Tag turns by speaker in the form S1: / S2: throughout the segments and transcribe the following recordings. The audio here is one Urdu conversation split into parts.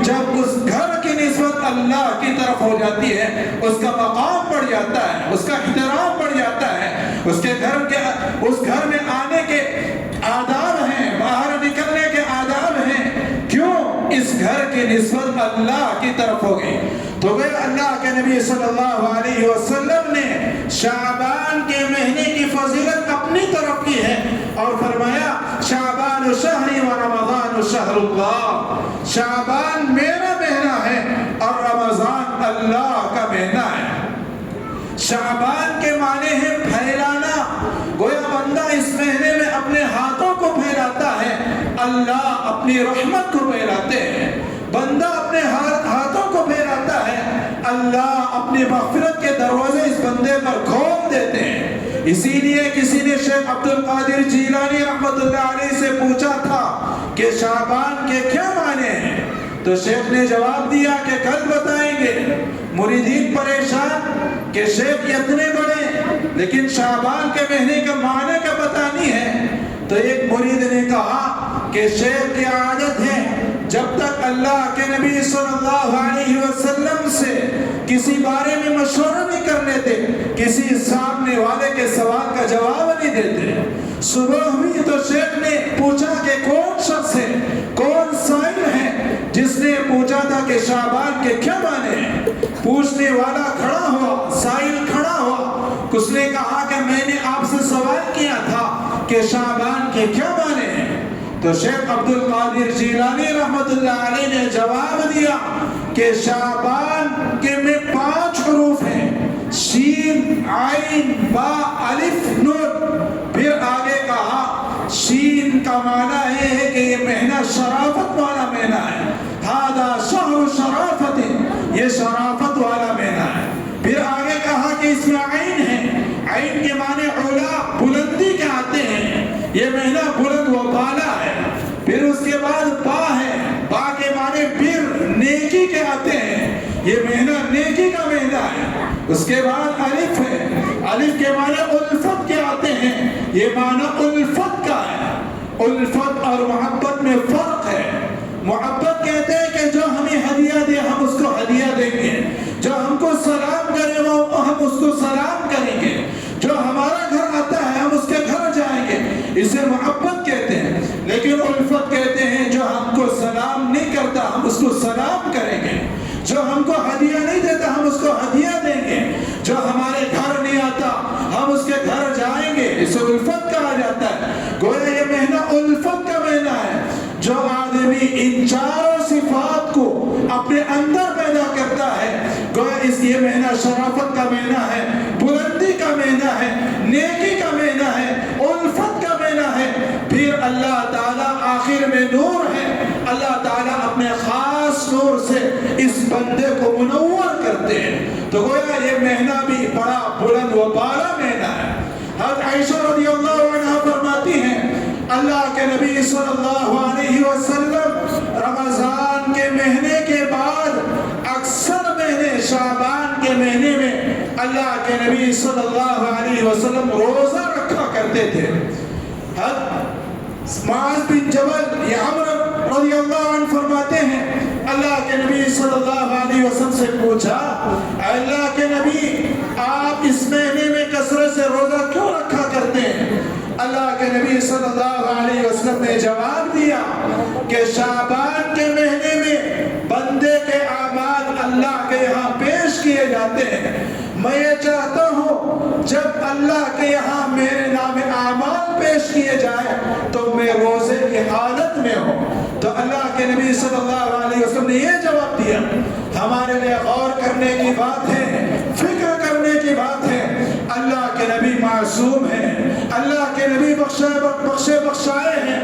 S1: جب اس گھر کی نسبت اللہ کی طرف ہو جاتی ہے اس کا مقام بڑھ جاتا ہے، اس کا احترام بڑھ جاتا ہے، اس گھر میں آنے کے آداب ہیں، باہر نکلنے کے آداب ہیں۔ کیوں؟ اس گھر کی نسبت اللہ کی طرف ہو گئی۔ تو وہ اللہ کے نبی صلی اللہ علیہ وسلم نے شعبان کے مہینے کی فضیلت اپنی طرف کی ہے اور فرمایا شعبان شہری و رمضان شہر اللہ، شعبان میرا مہینہ ہے اور رمضان اللہ کا مہینہ ہے۔ شعبان کے معنی ہے پھیلانا، گویا بندہ اس مہینے میں اپنے ہاتھوں کو پھیلاتا ہے، اللہ اپنی رحمت کو پھیلاتے ہیں۔ بندہ اپنے ہاتھوں کو پھیلاتا ہے، اللہ اپنی مغفرت کے دروازے اس بندے پر کھول دیتے ہیں۔ اسی لیے کسی نے شیخ عبد القادر جیلانی رحمت اللہ علیہ سے پوچھا تھا کہ شعبان کے کیا معنی ہیں؟ تو شیخ نے جواب دیا کہ کل بتائیں گے۔ مریدین پریشان کہ شیخ اتنے بڑے لیکن شعبان کے مہینے کا معنی کا پتہ نہیں ہے۔ تو ایک مرید نے کہا کہ شیخ کی عادت ہے جب تک اللہ کے نبی صلی اللہ علیہ وسلم سے کسی بارے میں مشورہ نہیں کر لیتے، کسی سامنے والے کے سوال کا جواب نہیں دیتے۔ صبح ہوئی تو شیخ نے پوچھا کہ کون شخص ہے، کون سائل ہے جس نے پوچھا تھا کہ شعبان کے کیا معنی ہیں؟ پوچھنے والا کھڑا ہوا، سائل کھڑا ہوا، اس نے کہا کہ میں نے آپ سے سوال کیا تھا کہ شعبان کے کیا معنی ہیں؟ تو شیخ عبد القادر جیلانی رحمت اللہ علیہ نے جواب دیا کہ شعبان کے میں 5 حروف ہیں، شین، عین، با، الف، نون۔ پھر آگے کہا شین کا معنی یہ ہے کہ یہ مہینہ شرافت والا مہینہ ہے، ھذا شہر شرافت، یہ شرافت والا مہینہ ہے۔ پھر آگے کہا کہ اس میں عین ہے، عین کے معنی علا، بلندی کے آتے ہیں، یہ مہینہ بلند و بالا ہے۔ پھر اس کے بعد با ہے، با کے معنی بر، نیکی کے آتے ہیں، یہ مہینہ نیکی کا مہینہ ہے۔ اس کے بعد الف ہے، الف کے معنی الفت کے آتے ہیں، یہ معنی الفت کا ہے۔ الفت اور محبت میں فرق ہے۔ محبت کہتے ہیں کہ جو ہمیں ہدیہ دے ہم اس کو ہدیہ دیں گے، جو ہم کو سلام کرے وہ ہم اس کو سلام کریں گے، جو ہمارا گھر آتا ہے ہم اس کے گھر جائیں گے، اسے محبت کہتے ہیں۔ لیکن الفت کہتے ہیں جو ہم کو سلام نہیں کرتا ہم اس کو سلام کریں گے، جو ہم کو ہدیہ نہیں دیتا ہم اس کو ہدیہ دیں گے، جو ہمارے گھر نہیں آتا ہم اس کے گھر جائیں گے، اسے الفت کہا جاتا ہے۔ گویا یہ مہینہ الفت کا مہینہ ہے۔ جو آدمی ان 4 صفات کو اپنے اندر پیدا کرتا ہے، گویا اس یہ مہینہ شرافت کا مہینہ ہے، بلندی کا مہینہ ہے، نیکی کا مہینہ ہے، الفت کا مہینہ ہے۔ پھر اللہ تعالیٰ آخر میں نور ہے، اللہ تعالیٰ اپنے خاص نور سے اس بندے کو منور کرتے ہیں۔ تو گویا یہ مہینہ بھی بڑا بلند و بالا مہینہ ہے۔ حضرت عائشہ رضی اللہ عنہا فرماتی ہیں اللہ کے نبی صلی اللہ علیہ وسلم رمضان کے مہینے کے بعد اکثر مہینے شعبان کے مہینے میں اللہ کے نبی صلی اللہ علیہ وسلم روزہ رکھا کرتے تھے۔ معاذ بن جبل یا عمر رضی اللہ عنہ فرماتے ہیں اللہ کے نبی صلی اللہ علیہ وسلم سے پوچھا اللہ کے نبی آپ اس مہینے میں کثرت سے روزہ کیوں رکھا کرتے ہیں؟ اللہ کے نبی صلی اللہ علیہ وسلم نے جواب دیا کہ شعبان کے مہینے میں بندے کے اعمال اللہ کے یہاں پیش کیے جاتے ہیں۔ میں یہ چاہتا ہوں جب اللہ کے یہاں میرے نام اعمال پیش کیے جائے تو میں روزے کی حالت میں ہوں۔ تو اللہ کے نبی صلی اللہ علیہ وسلم نے یہ جواب دیا۔ ہمارے لیے غور کرنے کی بات ہے، فکر کرنے کی بات ہے۔ اللہ کے نبی معصوم ہیں، اللہ کے نبی بخشے بخشائے ہیں۔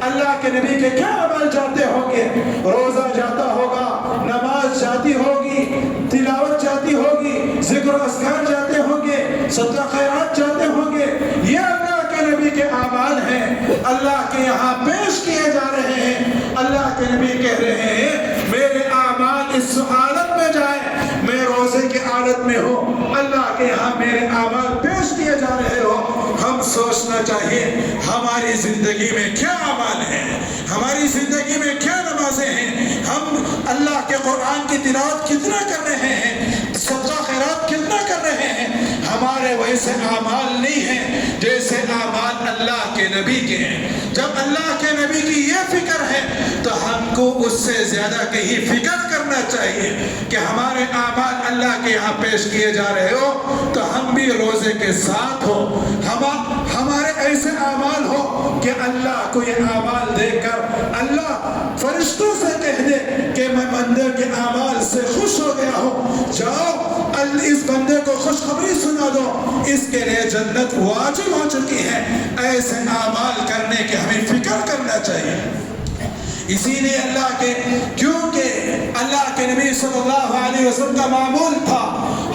S1: اللہ کے نبی کے کیا عمل جاتے ہوں گے؟ روزہ جاتا ہوگا، نماز جاتی ہوگی، تلاوت جاتی ہوگی، ذکر و اذکار جاتے ہوں گے، صدقہ خیرات جاتے ہوں گے۔ یہ اللہ کے نبی کے اعمال ہیں، اللہ کے یہاں پیش کیے جا رہے ہیں۔ اللہ کے نبی کہہ رہے ہیں میرے اعمال اس حالت میں جائے، میں روزے کی حالت میں ہوں، اللہ کے یہاں میرے اعمال پیش کیے جا رہے ہو۔ ہم سوچنا چاہیے ہماری زندگی میں کیا اعمال ہیں، ہماری زندگی میں کیا نمازیں ہیں، ہم اللہ کے قرآن کی تلاوت کتنا کر رہے ہیں، صدقہ خیرات کتنا کر رہے ہیں، ہمارے ویسے اعمال نہیں ہیں جیسے اعمال اللہ کے نبی کے ہیں۔ جب اللہ کے نبی کی یہ فکر ہے تو ہم کو اس سے زیادہ کہیں فکر کرنا چاہیے کہ ہمارے اعمال اللہ کے یہاں پیش کیے جا رہے ہو تو ہم بھی روزے کے ساتھ ہو، ہمارے ایسے اعمال ہو کہ اللہ کو یہ اعمال دیکھ کر اللہ فرشتوں سے کہہ دے کہ میں بندے کے اعمال سے خوش ہو گیا ہوں، جاؤ اس بندے کو خوشخبری سنا دو، اس کے لیے جنت واجب ہو چکی ہے۔ ایسے اعمال کرنے کے ہمیں فکر کرنا چاہیے۔ اسی لیے کیونکہ اللہ کے نبی صلی اللہ علیہ وسلم کا معمول تھا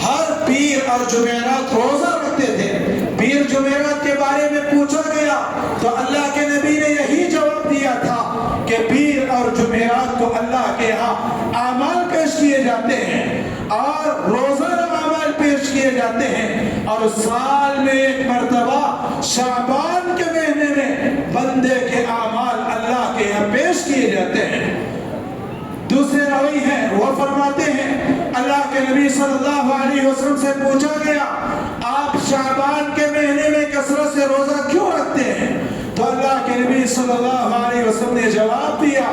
S1: ہر پیر اور جمعرات روزہ رکھتے تھے۔ پیر جمعرات کے بارے میں پوچھا گیا تو اللہ کے نبی نے یہی جواب دیا تھا کہ پیر اور جمعرات کو اللہ کے یہاں اعمال پیش کیے جاتے ہیں اور روزانہ اعمال پیش کیے جاتے ہیں، اور سال میں ایک مرتبہ شعبان کے مہینے میں بندے کے اعمال اللہ کے یہاں پیش کیے جاتے ہیں۔ دوسرے راوی ہیں وہ فرماتے ہیں اللہ کے نبی صلی اللہ علیہ وسلم سے پوچھا گیا آپ شعبان کے مہینے میں کثرت سے روزہ کیوں رکھتے ہیں؟ تو اللہ کے نبی صلی اللہ علیہ وسلم نے جواب دیا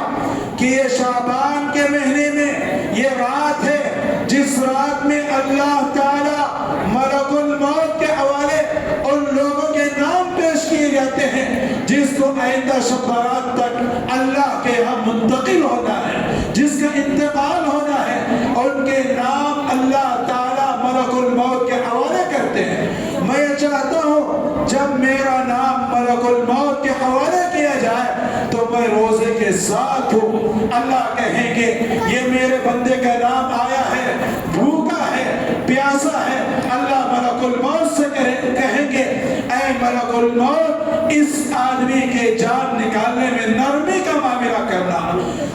S1: کہ یہ شعبان کے مہینے میں یہ رات ہے جس رات میں اللہ تعالی ملک الموت کے حوالے ان لوگوں کے نام پیش کیے جاتے ہیں جس کو آئندہ شب برات تک اللہ کے یہاں منتقل ہونا ہے، جس کا انتقال ہونا ہے، ان کے نام اللہ تعالی ملک الموت کے حوالے کرتے ہیں۔ میں چاہتا ہوں جب میرا نام ملک الموت کے حوالے کیا جائے تو میں روزے کے ساتھ ہوں، اللہ کہیں گے یہ میرے بندے کا نام آیا ہے، بھوکا ہے، پیاسا ہے، اللہ ملک الموت سے کہیں گے اے ملک الموت اس آدمی کے جان نکالنے میں نرمی کا معاملہ کرنا،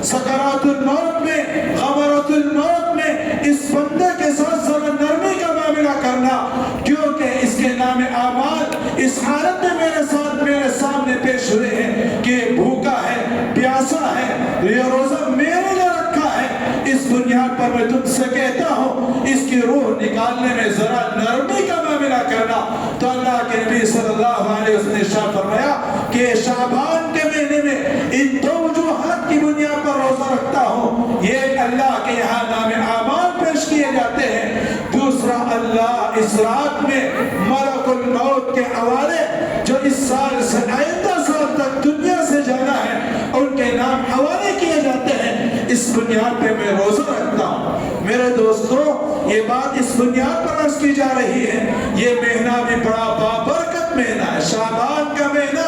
S1: سکرات الموت میں، غمرات الموت میں اس بندے کے ساتھ ذرا نرمی کا معاملہ کرنا، کیونکہ اس کے نام اعمال اس حالت میں میرے سامنے پیش ہوئے ہیں کہ بھوکا ہے، پیاسا ہے، یہ روزہ میرے لیے رکھا ہے، اس بنیاد پر میں تم سے کہتا ہوں اس کی روح نکالنے میں ذرا نرمی کا معاملہ کرنا۔ تو اللہ کے نبی صلی اللہ علیہ وسلم نے ارشاد فرمایا کہ شعبان کے مہینے میں ان دو وجوہات کی بنیاد پر روزہ رکھتا ہوں، یہ اللہ کے یہاں نام اعمال پیش کیے جاتے ہیں، دوسرا اللہ اس رات میں ملک الموت کے حوالے جو اس سال سے آئندہ سال تک دنیا سے جانا ہے ان کے نام حوالے کیے جاتے ہیں، اس بنیاد پہ میں روزہ رکھتا ہوں۔ میرے دوستو یہ بات اس بنیاد پر عرض کی جا رہی ہے، یہ مہینہ بھی بڑا بابرکت مہینہ ہے، شعبان کا مہینہ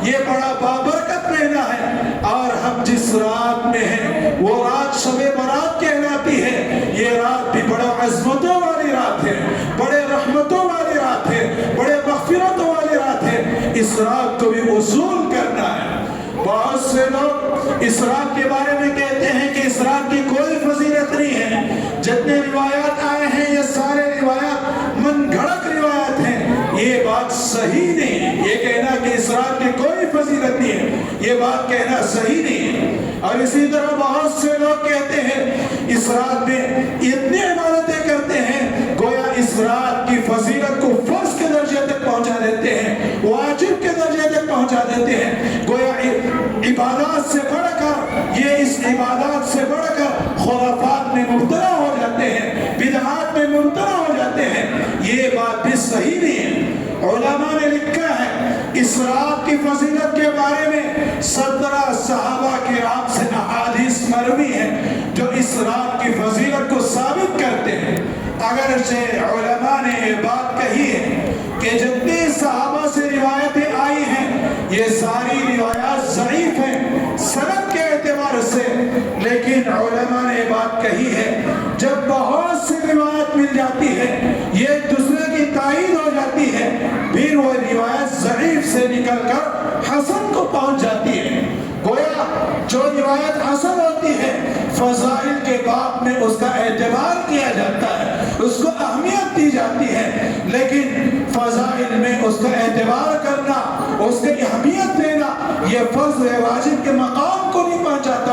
S1: یہ بڑا بابرکت مہینہ ہے، اور ہم جس رات میں ہیں وہ رات شب برات کہلاتی ہے، یہ رات بھی بڑا عظمتوں والی رات ہے، بڑے رحمتوں والی رات ہے، بڑے مغفرتوں والی رات ہے، اس رات کو بھی وصول کرنا ہے۔ بہت سے لوگ اس رات کے بارے میں کہتے ہیں کہ اس رات کی کوئی فضیلت نہیں ہے، جتنے روایات آئے ہیں یہ سارے روایات من گھڑت روایات ہیں، یہ بات صحیح نہیں ہے، یہ کہنا کہ اس رات کی کوئی فضیلت نہیں ہے یہ بات کہنا صحیح نہیں ہے۔ اور اسی طرح بہت سے لوگ کہتے ہیں اس رات میں اتنی عبادتیں کرتے ہیں گویا اس رات کی فضیلت کو فرض کے درجے تک پہنچا دیتے ہیں، واجب کے درجے تک پہنچا دیتے ہیں، گویا عبادات سے بڑھ کر یہ اس عبادات سے بڑھ کر خرافات میں مبتلا ہو جاتے ہیں، بدعات میں مبتلا ہو جاتے ہیں، یہ بات بھی صحیح نہیں ہے۔ علماء نے لکھا ہے اس رات کی فضیلت کے بارے میں 17 صحابہ کرام سے احادیث مروی ہیں جو اس رات کی فضیلت کو ثابت کرتے ہیں۔ اگرچہ علماء نے یہ بات کہی ہے کہ جتنی صحابہ سے روایتیں آئی ہیں یہ ساری روایات ضعیف ہیں سند کے اعتبار سے، لیکن علماء نے یہ بات کہی ہے جب بہت سی روایت مل جاتی ہے یہ ایک دوسرے کی تائید ہو جاتی ہے پھر وہ روایت ضعیف سے نکل کر حسن کو پہنچ جاتی ہے۔ گویا جو روایت حسن ہوتی ہے فضائل کے باب میں اس کا اعتبار کیا جاتا ہے، اس کو اہمیت دی جاتی ہے، لیکن فضائل میں اس کا اعتبار کرنا، اس کی اہمیت دینا یہ فرض واجب کے مقام کو نہیں پہنچاتا۔